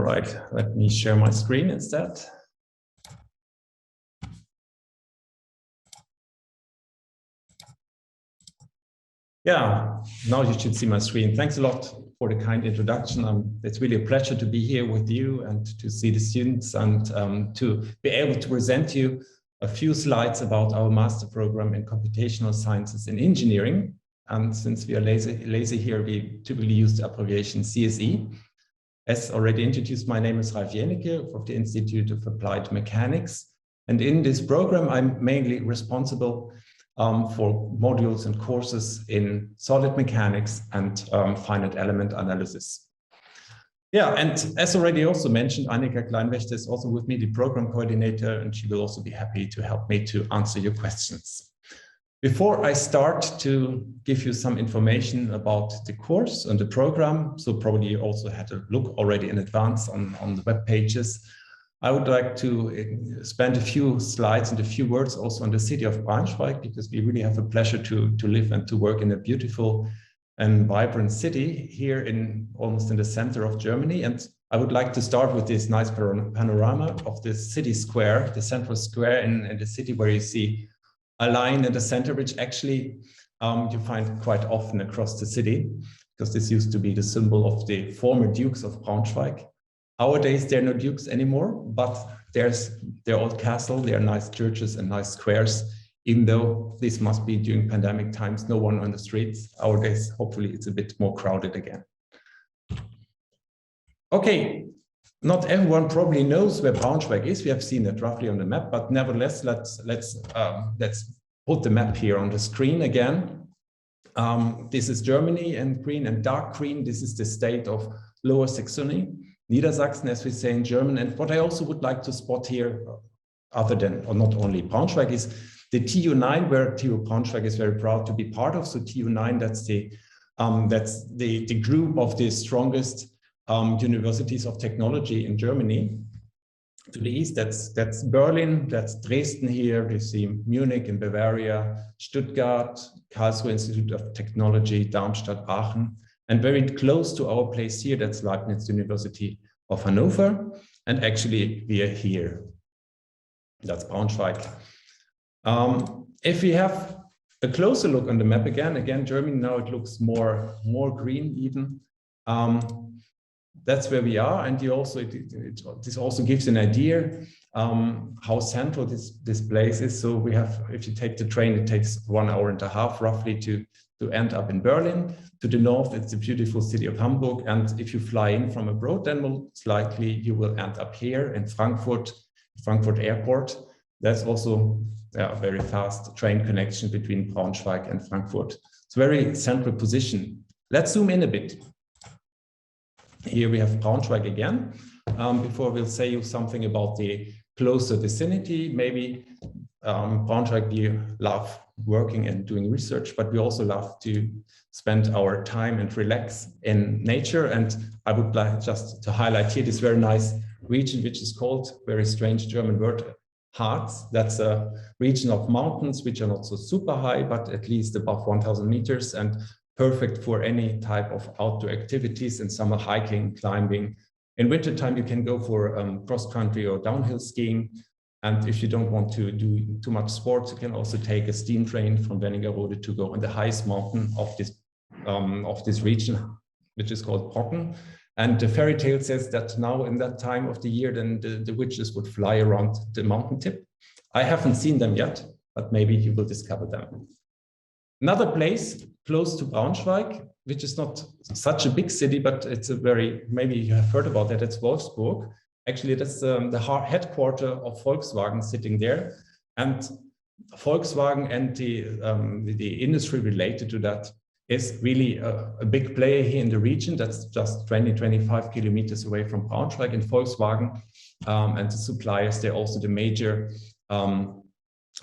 right, let me share my screen instead. Yeah, now you should see my screen. Thanks a lot for the kind introduction. It's really a pleasure to be here with you and to see the students and to be able to present you a few slides about our master program in computational sciences in engineering. And since we are lazy here, we typically use the abbreviation CSE. As already introduced, my name is Ralf Jänicke of the Institute of Applied Mechanics. And in this program, I'm mainly responsible for modules and courses in solid mechanics and finite element analysis. Yeah, and as already also mentioned, Annika Kleinwächter is also with me, the program coordinator, and she will also be happy to help me to answer your questions. Before I start to give you some information about the course and the program, so probably you also had a look already in advance on the web pages, I would like to spend a few slides and a few words also on the city of Braunschweig, because we really have a pleasure to live and to work in a beautiful and vibrant city here almost in the center of Germany. And I would like to start with this nice panorama of the city square, the central square in the city, where you see a line in the center, which actually you find quite often across the city, because this used to be the symbol of the former dukes of Braunschweig. Nowadays, there are no dukes anymore, but there's their old castle, there are nice churches and nice squares, even though this must be during pandemic times, no one on the streets. Nowadays, hopefully it's a bit more crowded again. Okay, not everyone probably knows where Braunschweig is. We have seen that roughly on the map, but nevertheless, let's put the map here on the screen again. This is Germany in green and dark green. This is the state of Lower Saxony. Niedersachsen, as we say in German. And what I also would like to spot here, other than, or not only Braunschweig, is the TU9, where TU Braunschweig is very proud to be part of. So TU9, that's the group of the strongest universities of technology in Germany. To the east, that's Berlin, that's Dresden here. You see Munich in Bavaria, Stuttgart, Karlsruhe Institute of Technology, Darmstadt, Aachen. And very close to our place here, that's Leibniz University of Hanover. And actually, we are here. That's Braunschweig. If we have a closer look on the map again, Germany now, it looks more green even. That's where we are. And this also gives an idea how central this place is. So we have, if you take the train, it takes 1.5 hours roughly to end up in Berlin. To the north, it's the beautiful city of Hamburg. And if you fly in from abroad, then most likely you will end up here in Frankfurt Airport. That's also a very fast train connection between Braunschweig and Frankfurt. It's a very central position. Let's zoom in a bit. Here we have Braunschweig again. Before we'll say you something about the closer vicinity, maybe Braunschweig, we love working and doing research, but we also love to spend our time and relax in nature. And I would like just to highlight here this very nice region, which is called, very strange German word, Harz. That's a region of mountains, which are not so super high, but at least above 1,000 meters and perfect for any type of outdoor activities. In summer, hiking, climbing. In wintertime, you can go for cross-country or downhill skiing. And if you don't want to do too much sports, you can also take a steam train from 𝘱𝘍𝘳𝘪𝘐 to go on the highest mountain of this region, which is called Brocken. And the fairy tale says that now in that time of the year, then the witches would fly around the mountain tip. I haven't seen them yet, but maybe you will discover them. Another place close to Braunschweig, which is not such a big city, but it's maybe you have heard about that, it's Wolfsburg. Actually, that's the headquarters of Volkswagen sitting there. And Volkswagen and the industry related to that is really a big player here in the region. That's just 20-25 kilometers away from Braunschweig. And Volkswagen and the suppliers, they're also the major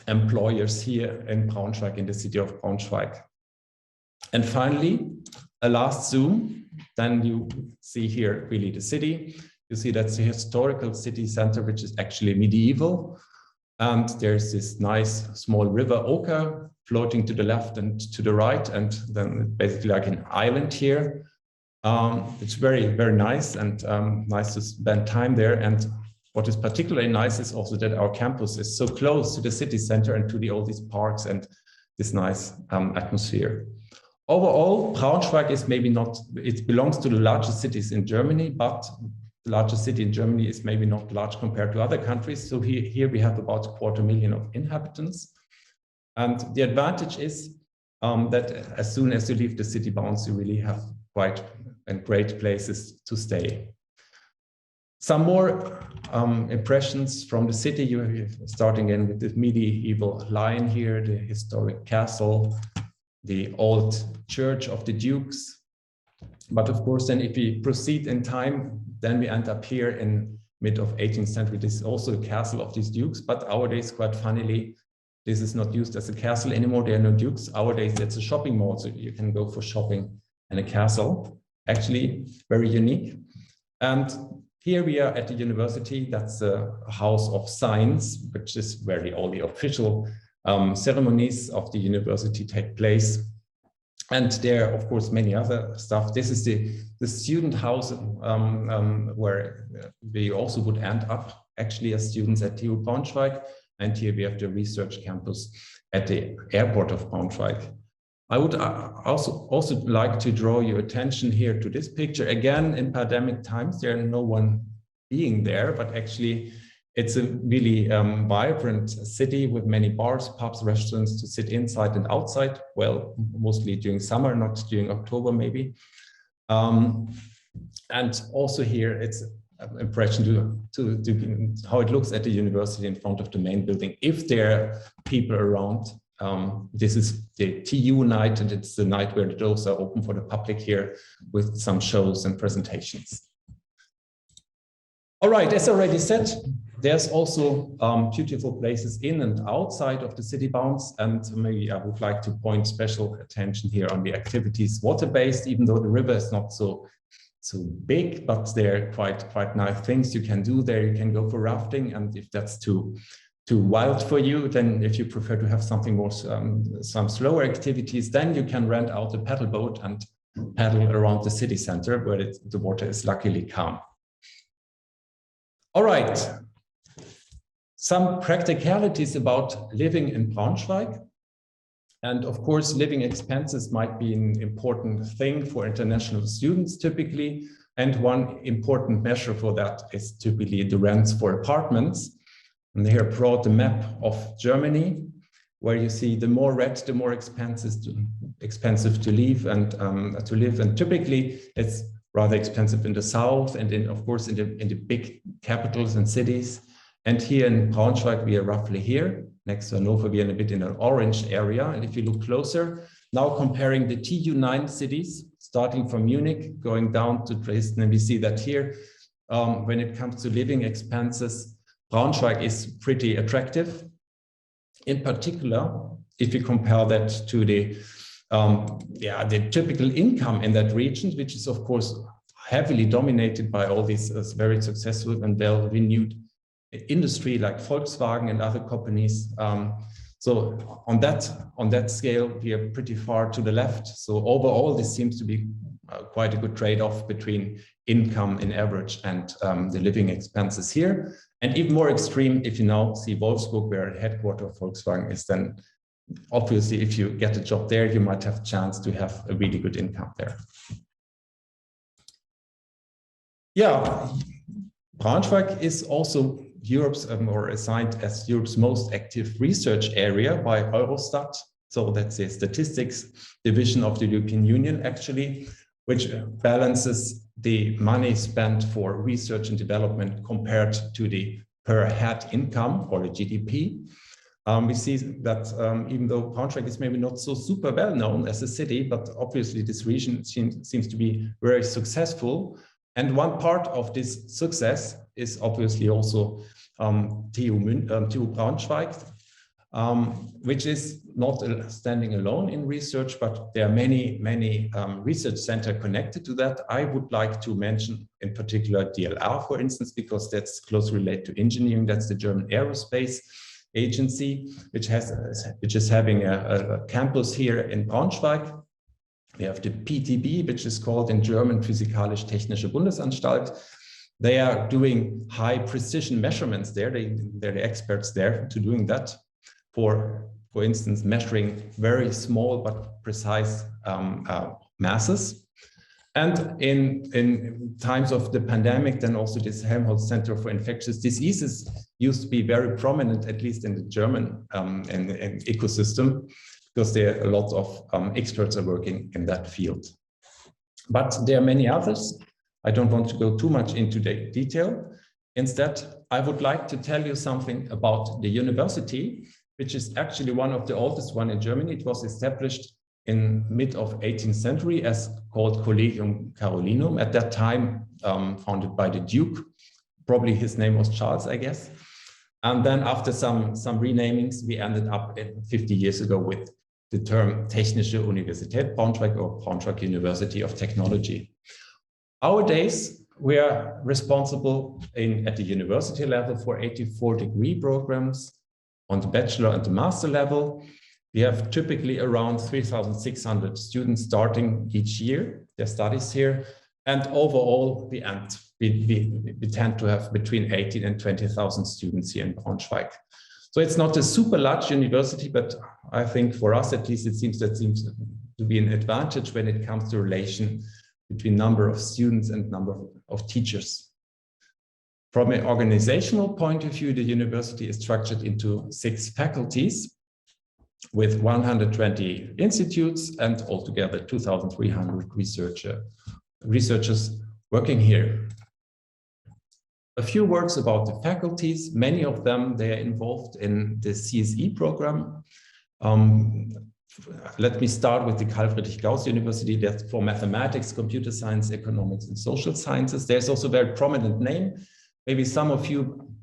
employers here in Braunschweig, in the city of Braunschweig. And finally, a last zoom, then you see here really the city. You see that's the historical city center, which is actually medieval. And there's this nice small river, Oker, floating to the left and to the right. And then basically like an island here. It's very, very nice and nice to spend time there. And what is particularly nice is also that our campus is so close to the city center and to all these parks and this nice atmosphere. Overall, Braunschweig is maybe not, it belongs to the largest cities in Germany, but the largest city in Germany is maybe not large compared to other countries. So here we have about 250,000 of inhabitants. And the advantage is that as soon as you leave the city bounds, you really have quite and great places to stay. Some more impressions from the city. You're starting in with the medieval line here, the historic castle, the old church of the dukes. But of course, then if we proceed in time, then we end up here in mid of 18th century. This is also a castle of these dukes, but nowadays, quite funnily, this is not used as a castle anymore. There are no dukes. Nowadays, it's a shopping mall, so you can go for shopping in a castle. Actually, very unique. And here we are at the university. That's the House of Science, which is where all the official ceremonies of the university take place. And there are, of course, many other stuff. This is the student house where we also would end up actually as students at TU Braunschweig. And here we have the research campus at the airport of Braunschweig. I would also like to draw your attention here to this picture. Again, in pandemic times, there are no one being there, but actually it's a really vibrant city with many bars, pubs, restaurants to sit inside and outside. Well, mostly during summer, not during October, maybe. And also here, it's an impression to how it looks at the university in front of the main building. If there are people around, this is the TU night, and it's the night where the doors are open for the public here with some shows and presentations. All right, as already said, there's also beautiful places in and outside of the city bounds, and maybe I would like to point special attention here on the activities water-based, even though the river is not so big, but there are quite nice things you can do there. You can go for rafting, and if that's too wild for you, then if you prefer to have something more, some slower activities, then you can rent out a paddle boat and paddle around the city center where the water is luckily calm. All right, some practicalities about living in Braunschweig. And of course, living expenses might be an important thing for international students typically. And one important measure for that is typically the rents for apartments. And here I brought the map of Germany, where you see the more red, the more expensive to live. And typically it's rather expensive in the south and of course in the big capitals and cities. And here in Braunschweig, we are roughly here. Next to Hanover, we are a bit in an orange area. And if you look closer, now comparing the TU9 cities, starting from Munich, going down to Dresden, and we see that here, when it comes to living expenses, Braunschweig is pretty attractive. In particular, if you compare that to the typical income in that region, which is of course heavily dominated by all these very successful and well-renewed industry like Volkswagen and other companies. So on that scale, we are pretty far to the left. So overall, this seems to be quite a good trade-off between income in average and the living expenses here. And even more extreme, if you now see Wolfsburg, where the headquarters of Volkswagen is, then obviously, if you get a job there, you might have a chance to have a really good income there. Yeah, Braunschweig is also Europe's, or assigned as Europe's most active research area by Eurostat. So that's the statistics division of the European Union, actually, which balances the money spent for research and development compared to the per head income, or the GDP. We see that even though Braunschweig is maybe not so super well known as a city, but obviously this region seems to be very successful. And one part of this success is obviously also TU Braunschweig, which is not standing alone in research, but there are many research centers connected to that. I would like to mention in particular DLR, for instance, because that's closely related to engineering. That's the German Aerospace Agency, which is having a campus here in Braunschweig. We have the PTB, which is called in German Physikalisch-Technische Bundesanstalt. They are doing high precision measurements there. They're the experts there to doing that. For instance, measuring very small but precise masses. And in times of the pandemic, then also this Helmholtz Center for Infectious Diseases used to be very prominent, at least in the German ecosystem, because there are a lot of experts are working in that field. But there are many others. I don't want to go too much into the detail. Instead, I would like to tell you something about the university, which is actually one of the oldest one in Germany. It was established in mid of 18th century as called 𝘗𝘢𝘪𝘥𝘓𝑚 Carolinum, at that time founded by the Duke. Probably his name was Charles, I guess. And then after some renamings, we ended up 50 years ago with the term Technische Universität Braunschweig or Braunschweig University of Technology. Nowadays, we are responsible at the university level for 84-degree programs on the bachelor and the master level. We have typically around 3,600 students starting each year their studies here. And overall, we tend to have between 18 and 20,000 students here in Braunschweig. So it's not a super large university, but I think for us, at least, it seems to be an advantage when it comes to relation between number of students and number of teachers. From an organizational point of view, the university is structured into 6 faculties with 120 institutes and altogether 2,300 researchers working here. A few words about the faculties. Many of them, they are involved in the CSE program. Let me start with the Carl-Friedrich-Gauss University. That's for mathematics, computer science, economics, and social sciences. There's also a very prominent name. Maybe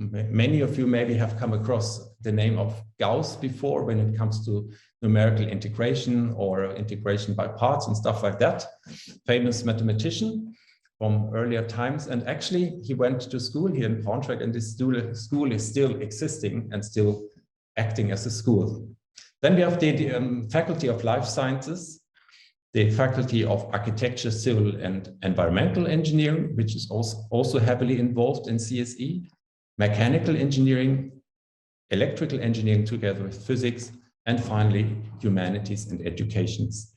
many of you maybe have come across the name of Gauss before when it comes to numerical integration or integration by parts and stuff like that. Famous mathematician from earlier times. And actually, he went to school here in Braunschweig, and this school is still existing and still acting as a school. Then we have the Faculty of Life Sciences, the Faculty of Architecture, Civil and Environmental Engineering, which is also heavily involved in CSE, Mechanical Engineering, Electrical Engineering together with Physics, and finally, Humanities and Educations.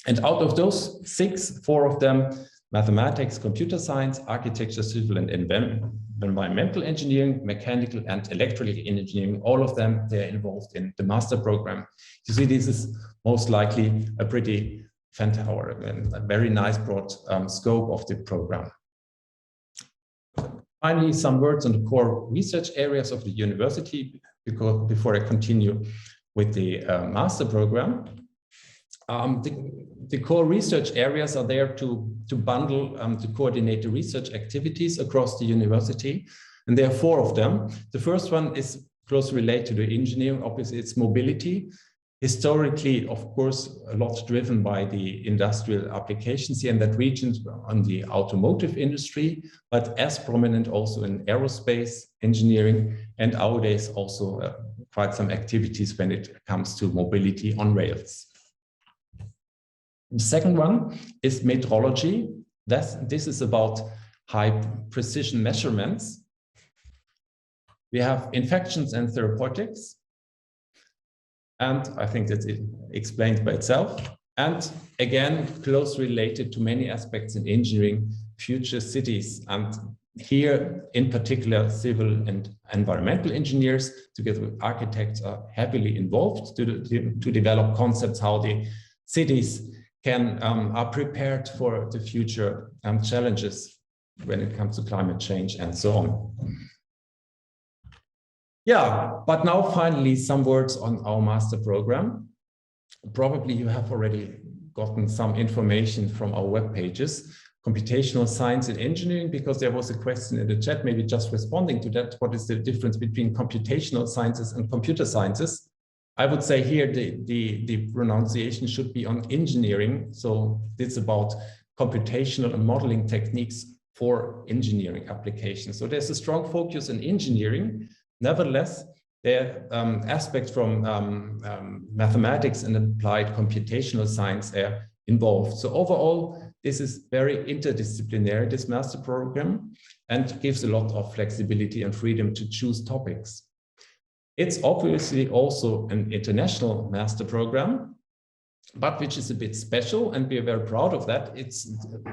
And out of those 6, 4 of them, Mathematics, Computer Science, Architecture, Civil and Environmental Engineering, Mechanical and Electrical Engineering, all of them, they're involved in the master program. You see, this is most likely a pretty fantastic or a very nice broad scope of the program. Finally, some words on the core research areas of the university before I continue with the master program. The core research areas are there to bundle, to coordinate the research activities across the university. And there are 4 of them. The first one is closely related to the engineering. Obviously, it's mobility. Historically, of course, a lot driven by the industrial applications here in that region on the automotive industry, but as prominent also in aerospace engineering, and nowadays also quite some activities when it comes to mobility on rails. The second one is metrology. This is about high precision measurements. We have infections and therapeutics. And I think that it explains by itself. And again, closely related to many aspects in engineering, future cities. And here, in particular, civil and environmental engineers, together with architects, are heavily involved to develop concepts how the cities are prepared for the future challenges when it comes to climate change and so on. Yeah, but now finally some words on our master program. Probably you have already gotten some information from our web pages, Computational Science and Engineering, because there was a question in the chat, maybe just responding to that. What is the difference between computational sciences and computer sciences? I would say here the pronunciation should be on engineering. So it's about computational and modeling techniques for engineering applications. So there's a strong focus on engineering. Nevertheless, there are aspects from mathematics and applied computational science are involved. So overall, this is very interdisciplinary, this master program, and gives a lot of flexibility and freedom to choose topics. It's obviously also an international master program, but which is a bit special, and we are very proud of that. It's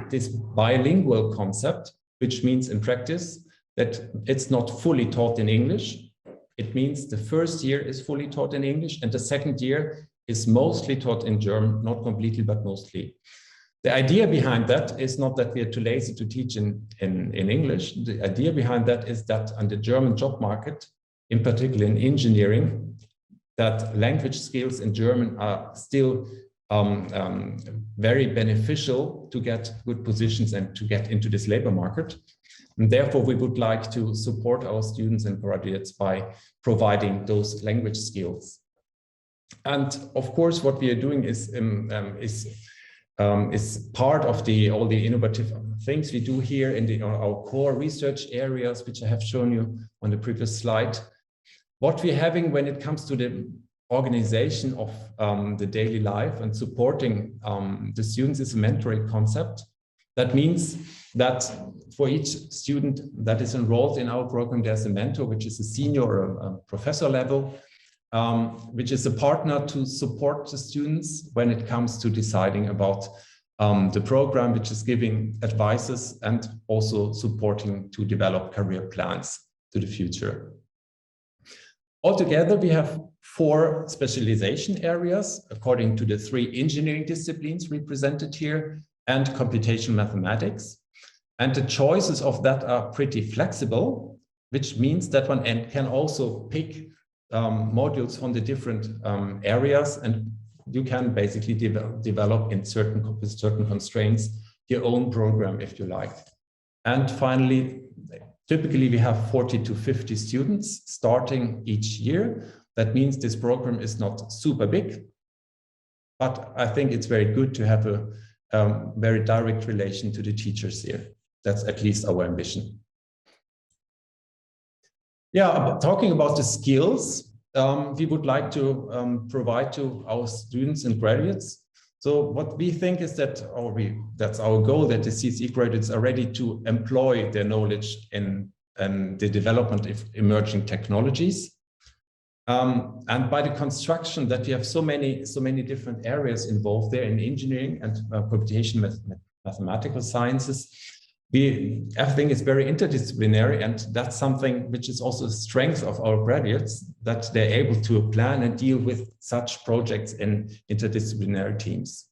this bilingual concept, which means in practice that it's not fully taught in English. It means the first year is fully taught in English, and the second year is mostly taught in German, not completely, but mostly. The idea behind that is not that we are too lazy to teach in English. The idea behind that is that on the German job market, in particular in engineering, that language skills in German are still very beneficial to get good positions and to get into this labor market. And therefore, we would like to support our students and graduates by providing those language skills. And of course, what we are doing is part of all the innovative things we do here in our core research areas, which I have shown you on the previous slide. What we're having when it comes to the organization of the daily life and supporting the students is a mentoring concept. That means that for each student that is enrolled in our program, there's a mentor, which is a senior or a professor level, which is a partner to support the students when it comes to deciding about the program, which is giving advices and also supporting to develop career plans to the future. Altogether, we have 4 specialization areas according to the 3 engineering disciplines represented here and computational mathematics. And the choices of that are pretty flexible, which means that one can also pick modules from the different areas, and you can basically develop in certain constraints your own program if you like. And finally, typically we have 40 to 50 students starting each year. That means this program is not super big, but I think it's very good to have a very direct relation to the teachers here. That's at least our ambition. Yeah, talking about the skills we would like to provide to our students and graduates. So what we think is that, that's our goal, that the CSE graduates are ready to employ their knowledge in the development of emerging technologies. And by the construction that we have so many different areas involved there in engineering and computational mathematical sciences, everything is very interdisciplinary, and that's something which is also a strength of our graduates, that they're able to plan and deal with such projects in interdisciplinary teams.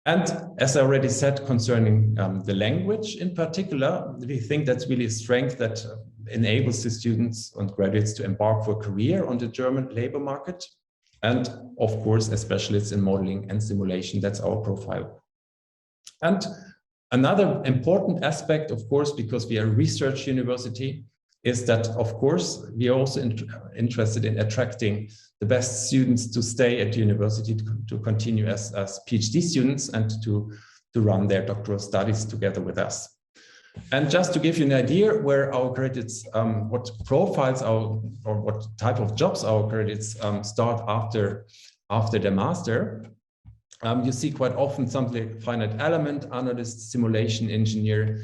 And as I already said concerning the language in particular, we think that's really a strength that enables the students and graduates to embark for a career on the German labor market. And of course, as specialists in modeling and simulation, that's our profile. And another important aspect, of course, because we are a research university, is that, of course, we are also interested in attracting the best students to stay at the university, to continue as PhD students and to run their doctoral studies together with us. And just to give you an idea where our graduates, what profiles or what type of jobs our graduates start after their master, you see quite often something like finite element analyst, simulation engineer,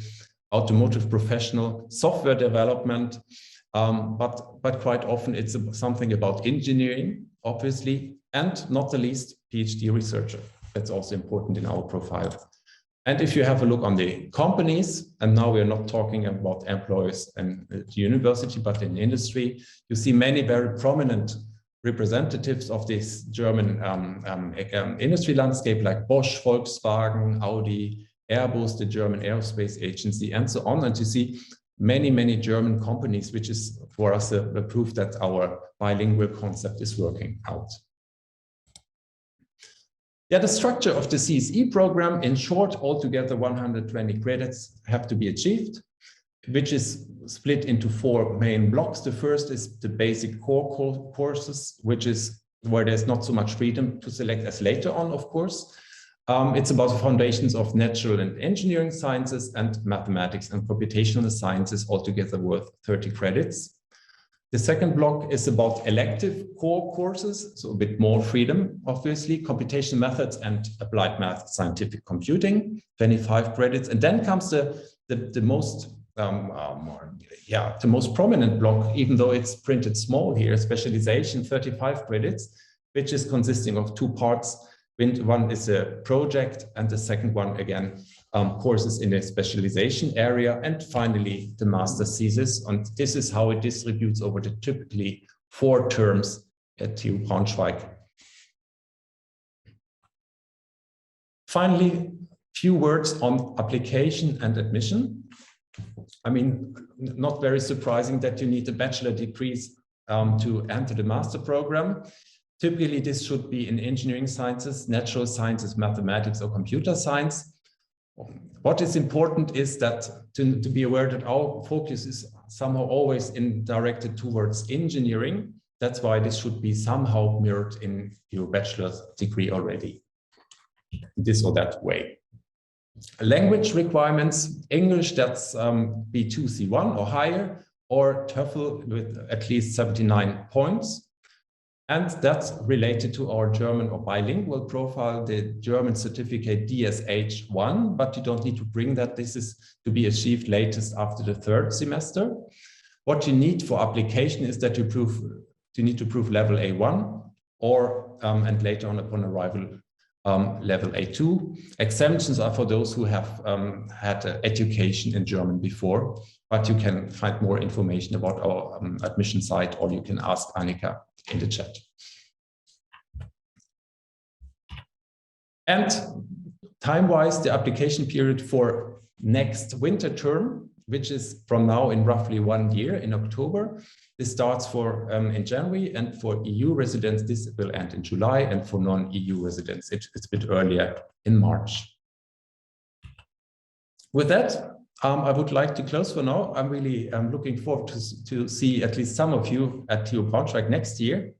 automotive professional, software development, but quite often it's something about engineering, obviously, and not the least PhD researcher. That's also important in our profile. And if you have a look on the companies, and now we're not talking about employees and the university, but in industry, you see many very prominent representatives of this German industry landscape, like Bosch, Volkswagen, Audi, Airbus, the German Aerospace Agency, and so on. And you see many German companies, which is for us a proof that our bilingual concept is working out. Yeah, the structure of the CSE program, in short, altogether 120 credits have to be achieved, which is split into 4 main blocks. The first is the basic core courses, which is where there's not so much freedom to select as later on, of course. It's about the foundations of natural and engineering sciences and mathematics and computational sciences, altogether worth 30 credits. The second block is about elective core courses, so a bit more freedom, obviously, computation methods and applied math, scientific computing, 25 credits. And then comes the most the most prominent block, even though it's printed small here, specialization, 35 credits, which is consisting of two parts. One is a project, and the second one, again, courses in a specialization area, and finally the master thesis. And this is how it distributes over the typically 4 terms at TU Braunschweig. Finally, few words on application and admission. I mean, not very surprising that you need a bachelor degrees to enter the master program. Typically, this should be in engineering sciences, natural sciences, mathematics, or computer science. What is important is that to be aware that our focus is somehow always directed towards engineering. That's why this should be somehow mirrored in your bachelor's degree already, this or that way. Language requirements: English, that's B2 C1 or higher, or TOEFL with at least 79 points. And that's related to our German or bilingual profile, the German certificate DSH1, but you don't need to bring that. This is to be achieved latest after the 3rd semester. What you need for application is that you need to prove level A1 or, and later on upon arrival, level A2. Exemptions are for those who have had education in German before, but you can find more information about our admission site, or you can ask Annika in the chat. And time-wise, the application period for next winter term, which is from now in roughly 1 year in October. This starts in January, and for EU residents, this will end in July, and for non-EU residents, it's a bit earlier in March. With that, I would like to close for now. I'm really looking forward to see at least some of you at TU Braunschweig next year,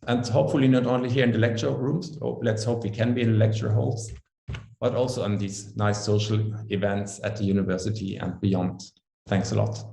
and hopefully not only here in the lecture rooms, let's hope we can be in the lecture halls, but also on these nice social events at the university and beyond. Thanks a lot.